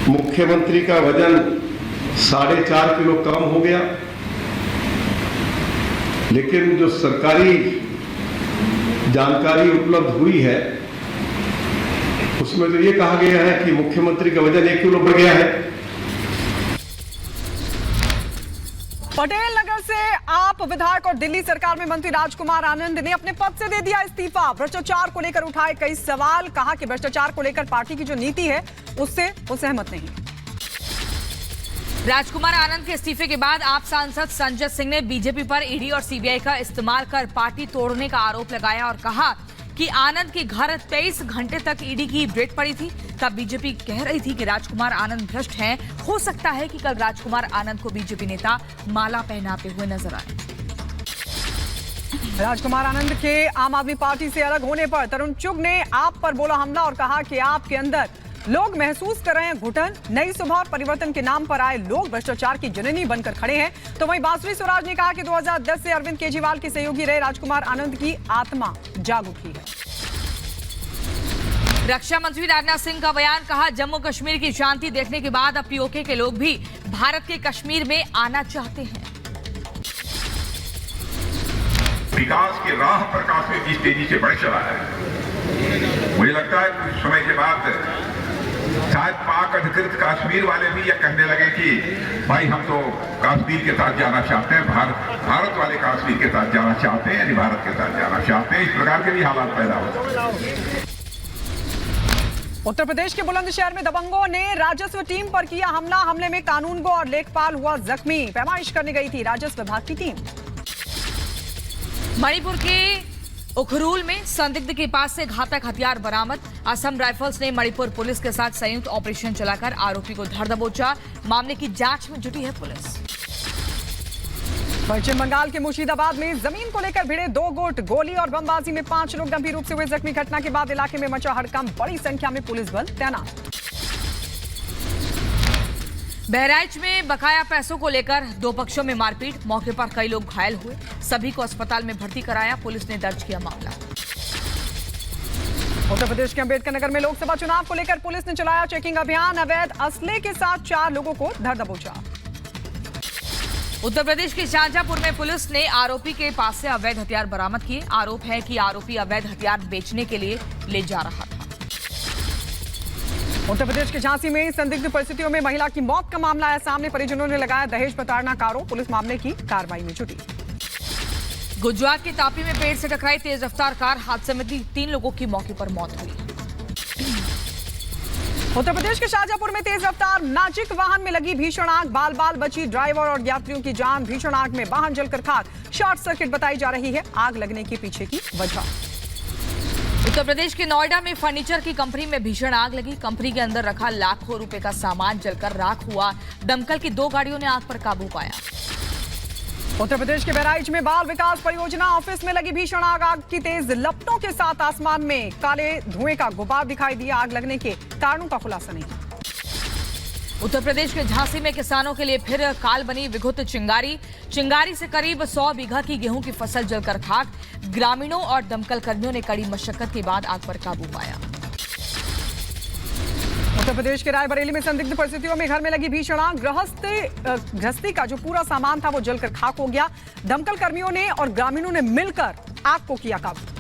मुख्यमंत्री का वजन 4.5 किलो कम हो गया, लेकिन जो सरकारी जानकारी उपलब्ध हुई है उसमें तो ये कहा गया है कि मुख्यमंत्री का वजन 1 किलो बढ़ गया है। पटेल नगर से आप विधायक और दिल्ली सरकार में मंत्री राजकुमार आनंद ने अपने पद से दे दिया इस्तीफा। भ्रष्टाचार को लेकर उठाए कई सवाल, कहा कि भ्रष्टाचार को लेकर पार्टी की जो नीति है उससे वो सहमत नहीं। राजकुमार आनंद के इस्तीफे के बाद आप सांसद संजय सिंह ने बीजेपी पर ईडी और सीबीआई का इस्तेमाल कर पार्टी तोड़ने का आरोप लगाया और कहा कि आनंद के घर 23 घंटे तक ईडी की रेड पड़ी थी। तब बीजेपी कह रही थी कि राजकुमार आनंद भ्रष्ट हैं। हो सकता है कि कल राजकुमार आनंद को बीजेपी नेता माला पहनाते हुए नजर आए। राजकुमार आनंद के आम आदमी पार्टी से अलग होने पर तरुण चुग ने आप पर बोला हमला और कहा कि आपके अंदर लोग महसूस कर रहे हैं घुटन। नई सुबह और परिवर्तन के नाम पर आए लोग भ्रष्टाचार की जननी बनकर खड़े हैं। तो वहीं बांसुरी स्वराज ने कहा कि 2010 से अरविंद केजरीवाल के सहयोगी रहे राजकुमार आनंद की आत्मा जाग उठी है। रक्षा मंत्री राजनाथ सिंह का बयान, कहा जम्मू कश्मीर की शांति देखने के बाद अब पीओके के लोग भी भारत के कश्मीर में आना चाहते हैं। विकास की राह पर काश्मीर जिस तेजी से बढ़ चला है, मुझे लगता है कुछ समय के बाद शायद पाक अधिकृत कश्मीर वाले भी यह कहने लगे कि भाई हम तो कश्मीर के साथ जाना चाहते हैं, भारत वाले कश्मीर के साथ जाना चाहते हैं, यानी भारत के साथ जाना चाहते हैं। इस प्रकार के भी हालात पैदा हो। उत्तर प्रदेश के बुलंदशहर में दबंगों ने राजस्व टीम पर किया हमला। हमले में कानूनगो और लेखपाल हुआ जख्मी। पैमाइश करने गई थी राजस्व विभाग की टीम। मणिपुर के उखरूल में संदिग्ध के पास से घातक हथियार बरामद। असम राइफल्स ने मणिपुर पुलिस के साथ संयुक्त ऑपरेशन चलाकर आरोपी को धर दबोचा। मामले की जांच में जुटी है पुलिस। पश्चिम बंगाल के मुर्शिदाबाद में जमीन को लेकर भिड़े 2 गुट। गोली और बमबाजी में 5 लोग गंभीर रूप से हुए जख्मी। घटना के बाद इलाके में मचा हड़कंप। बड़ी संख्या में पुलिस बल तैनात। बहराइच में बकाया पैसों को लेकर 2 पक्षों में मारपीट। मौके पर कई लोग घायल हुए। सभी को अस्पताल में भर्ती कराया। पुलिस ने दर्ज किया मामला। उत्तर प्रदेश के अंबेडकर नगर में लोकसभा चुनाव को लेकर पुलिस ने चलाया चेकिंग अभियान। अवैध असले के साथ 4 लोगों को धर दबोचा। उत्तर प्रदेश के शाहजहांपुर में पुलिस ने आरोपी के पास से अवैध हथियार बरामद किए। आरोप है कि आरोपी अवैध हथियार बेचने के लिए ले जा रहा था। उत्तर प्रदेश के झांसी में संदिग्ध परिस्थितियों में महिला की मौत का मामला आया सामने। परिजनों ने लगाया दहेज प्रताड़ना का आरोप। पुलिस मामले की कार्रवाई में जुटी। गुजरात के तापी में पेड़ से टकराई तेज रफ्तार कार। हादसे में 3 लोगों की मौके पर मौत हुई। उत्तर प्रदेश के शाहजहांपुर में तेज रफ्तार मैजिक वाहन में लगी भीषण आग। बाल बाल बची ड्राइवर और यात्रियों की जान। भीषण आग में वाहन जलकर खाक। शॉर्ट सर्किट बताई जा रही है आग लगने के पीछे की वजह। उत्तर प्रदेश के नोएडा में फर्नीचर की कंपनी में भीषण आग लगी। कंपनी के अंदर रखा लाखों रुपए का सामान जलकर राख हुआ। दमकल की 2 गाड़ियों ने आग पर काबू पाया। उत्तर प्रदेश के बहराइच में बाल विकास परियोजना ऑफिस में लगी भीषण आग। आग की तेज लपटों के साथ आसमान में काले धुएं का गुबार दिखाई दिया। आग लगने के कारणों का खुलासा नहीं। उत्तर प्रदेश के झांसी में किसानों के लिए फिर काल बनी विघुत चिंगारी। चिंगारी से करीब 100 बीघा की गेहूं की फसल जलकर खाक। ग्रामीणों और दमकल कर्मियों ने कड़ी मशक्कत के बाद आग पर काबू पाया। उत्तर प्रदेश के रायबरेली में संदिग्ध परिस्थितियों में घर में लगी भीषण आग। गृहस्थी का जो पूरा सामान था वो जलकर खाक हो गया। दमकल कर्मियों ने और ग्रामीणों ने मिलकर आग को किया काबू।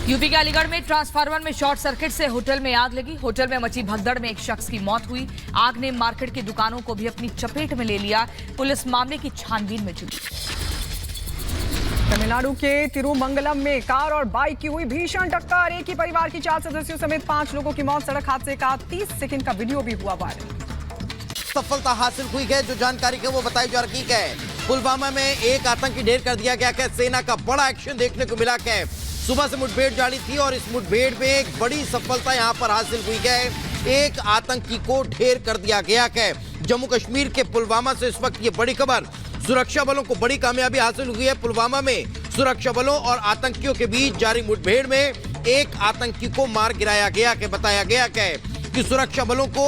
यूपी के अलीगढ़ में ट्रांसफार्मर में शॉर्ट सर्किट से होटल में आग लगी। होटल में मची भगदड़ में एक शख्स की मौत हुई। आग ने मार्केट की दुकानों को भी अपनी चपेट में ले लिया। पुलिस मामले की छानबीन में जुटी। तमिलनाडु के तिरुमंगलम में कार और बाइक की हुई भीषण टक्कर। एक ही परिवार की 4 सदस्यों समेत 5 लोगों की मौत। सड़क हादसे का 30 सेकंड का वीडियो भी हुआ वायरल। सफलता हासिल हुई है। जो जानकारी है वो बताई जा रही है। पुलवामा में एक आतंकी ढेर कर दिया गया है। सेना का बड़ा एक्शन देखने को मिला है। सुबह से मुठभेड़ जारी थी और इस मुठभेड़ में एक बड़ी सफलता यहां पर हासिल हुई है। एक आतंकी को ढेर कर दिया गया है। जम्मू कश्मीर के पुलवामा से इस वक्त ये बड़ी खबर। सुरक्षा बलों को बड़ी कामयाबी हासिल हुई है। पुलवामा में सुरक्षा बलों और आतंकियों के बीच जारी मुठभेड़ में एक आतंकी को मार गिराया गया है। बताया गया है कि सुरक्षा बलों को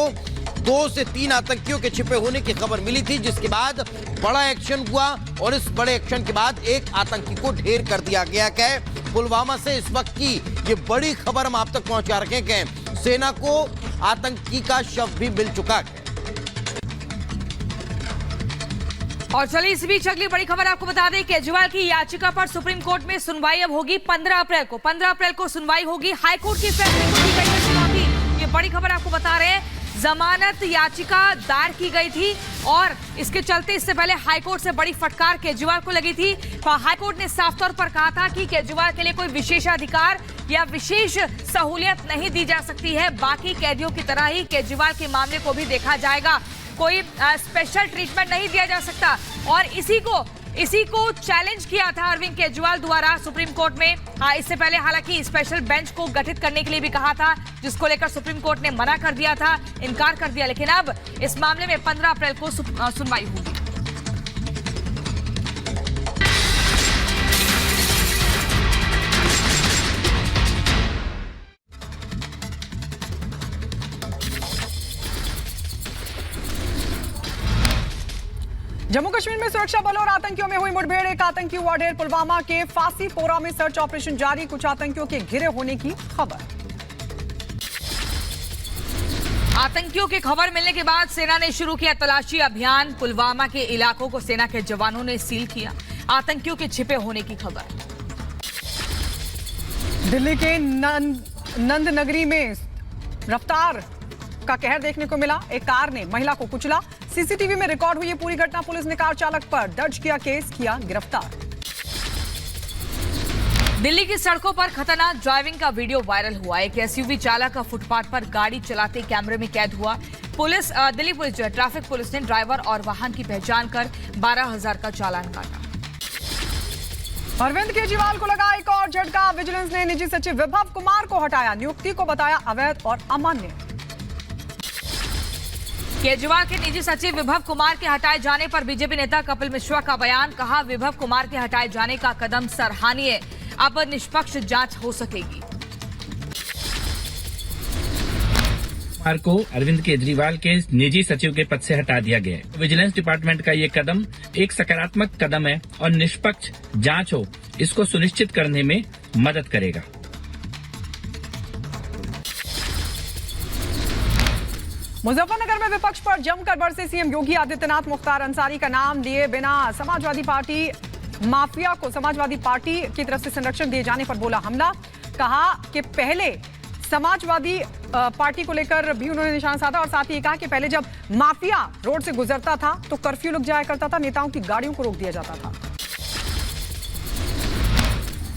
2 से 3 आतंकियों के छिपे होने की खबर मिली थी, जिसके बाद बड़ा एक्शन हुआ और इस बड़े एक्शन के बाद एक आतंकी को ढेर कर दिया गया है। पुलवामा से इस वक्त की ये बड़ी खबर हम आप तक पहुंचा रखे हैं। सेना को आतंकी का शव भी मिल चुका है। और चलिए इस बीच अगली बड़ी खबर आपको बता दें, केजरीवाल की याचिका पर सुप्रीम कोर्ट में सुनवाई अब होगी 15 अप्रैल को। 15 अप्रैल को सुनवाई होगी। हाईकोर्ट की फैसले को दी गई है चुनौती। ये बड़ी खबर आपको बता रहे हैं। जमानत याचिका दायर की गई थी और इसके चलते इससे पहले हाईकोर्ट से बड़ी फटकार केजरीवाल को लगी थी। हाईकोर्ट ने साफ तौर पर कहा था कि केजरीवाल के लिए कोई विशेषाधिकार या विशेष सहूलियत नहीं दी जा सकती है। बाकी कैदियों की तरह ही केजरीवाल के मामले को भी देखा जाएगा। कोई स्पेशल ट्रीटमेंट नहीं दिया जा सकता। और इसी को चैलेंज किया था अरविंद केजरीवाल द्वारा सुप्रीम कोर्ट में। इससे पहले हालांकि स्पेशल बेंच को गठित करने के लिए भी कहा था, जिसको लेकर सुप्रीम कोर्ट ने मना कर दिया था, इनकार कर दिया। लेकिन अब इस मामले में 15 अप्रैल को सुनवाई होगी। जम्मू कश्मीर में सुरक्षा बलों और आतंकियों में हुई मुठभेड़। एक आतंकी हुआ ढेर। पुलवामा के फांसी पोरा में सर्च ऑपरेशन जारी। कुछ आतंकियों के घिरे होने की खबर। आतंकियों की खबर मिलने के बाद सेना ने शुरू किया तलाशी अभियान। पुलवामा के इलाकों को सेना के जवानों ने सील किया। आतंकियों के छिपे होने की खबर। दिल्ली के नंद नगरी में रफ्तार का कहर देखने को मिला। एक कार ने महिला को कुचला। सीसीटीवी में रिकॉर्ड हुई पूरी घटना। पुलिस ने कार चालक पर दर्ज किया केस, किया गिरफ्तार। दिल्ली की सड़कों पर खतरनाक ड्राइविंग का वीडियो वायरल हुआ। एक एसयूवी चालक का फुटपाथ पर गाड़ी चलाते कैमरे में कैद हुआ। दिल्ली पुलिस ट्रैफिक पुलिस ने ड्राइवर और वाहन की पहचान कर 12,000 का चालान काटा। अरविंद केजरीवाल को लगा एक और झटका। विजिलेंस ने निजी सचिव विभव कुमार को हटाया। नियुक्ति को बताया अवैध और अमान्य। केजरीवाल के निजी सचिव विभव कुमार के हटाए जाने पर बीजेपी नेता कपिल मिश्रा का बयान। कहा, विभव कुमार के हटाए जाने का कदम सराहनीय। अब निष्पक्ष जांच हो सकेगी। कुमार को अरविंद केजरीवाल के निजी सचिव के पद से हटा दिया गया है। विजिलेंस डिपार्टमेंट का ये कदम एक सकारात्मक कदम है और निष्पक्ष जांच हो, इसको सुनिश्चित करने में मदद करेगा। मुजफ्फरनगर में विपक्ष पर जमकर बरसे सीएम योगी आदित्यनाथ। मुख्तार अंसारी का नाम लिए बिना समाजवादी पार्टी माफिया को समाजवादी पार्टी की तरफ से संरक्षण दिए जाने पर बोला हमला। कहा कि पहले समाजवादी पार्टी को लेकर भी उन्होंने निशाना साधा और साथ ही कहा कि पहले जब माफिया रोड से गुजरता था तो कर्फ्यू लग जाया करता था, नेताओं की गाड़ियों को रोक दिया जाता था।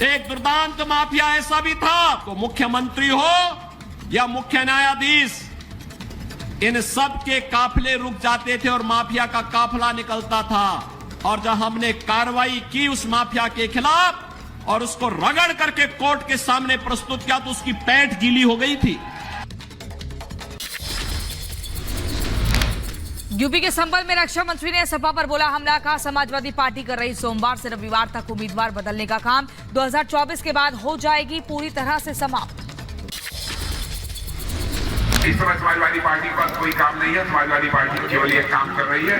एक दुर्दांत माफिया ऐसा भी था, तो मुख्यमंत्री हो या मुख्य न्यायाधीश, इन सब के काफिले रुक जाते थे और माफिया का काफिला निकलता था। और जब हमने कार्रवाई की उस माफिया के खिलाफ और उसको रगड़ करके कोर्ट के सामने प्रस्तुत किया तो उसकी पैंट गीली हो गई थी। यूपी के संभल में रक्षा मंत्री ने सपा पर बोला हमला। का समाजवादी पार्टी कर रही सोमवार से रविवार तक उम्मीदवार बदलने का काम। 2024 के बाद हो जाएगी पूरी तरह से समाप्त। इस समय समाजवादी पार्टी पर कोई काम नहीं है। समाजवादी पार्टी केवल एक काम कर रही है,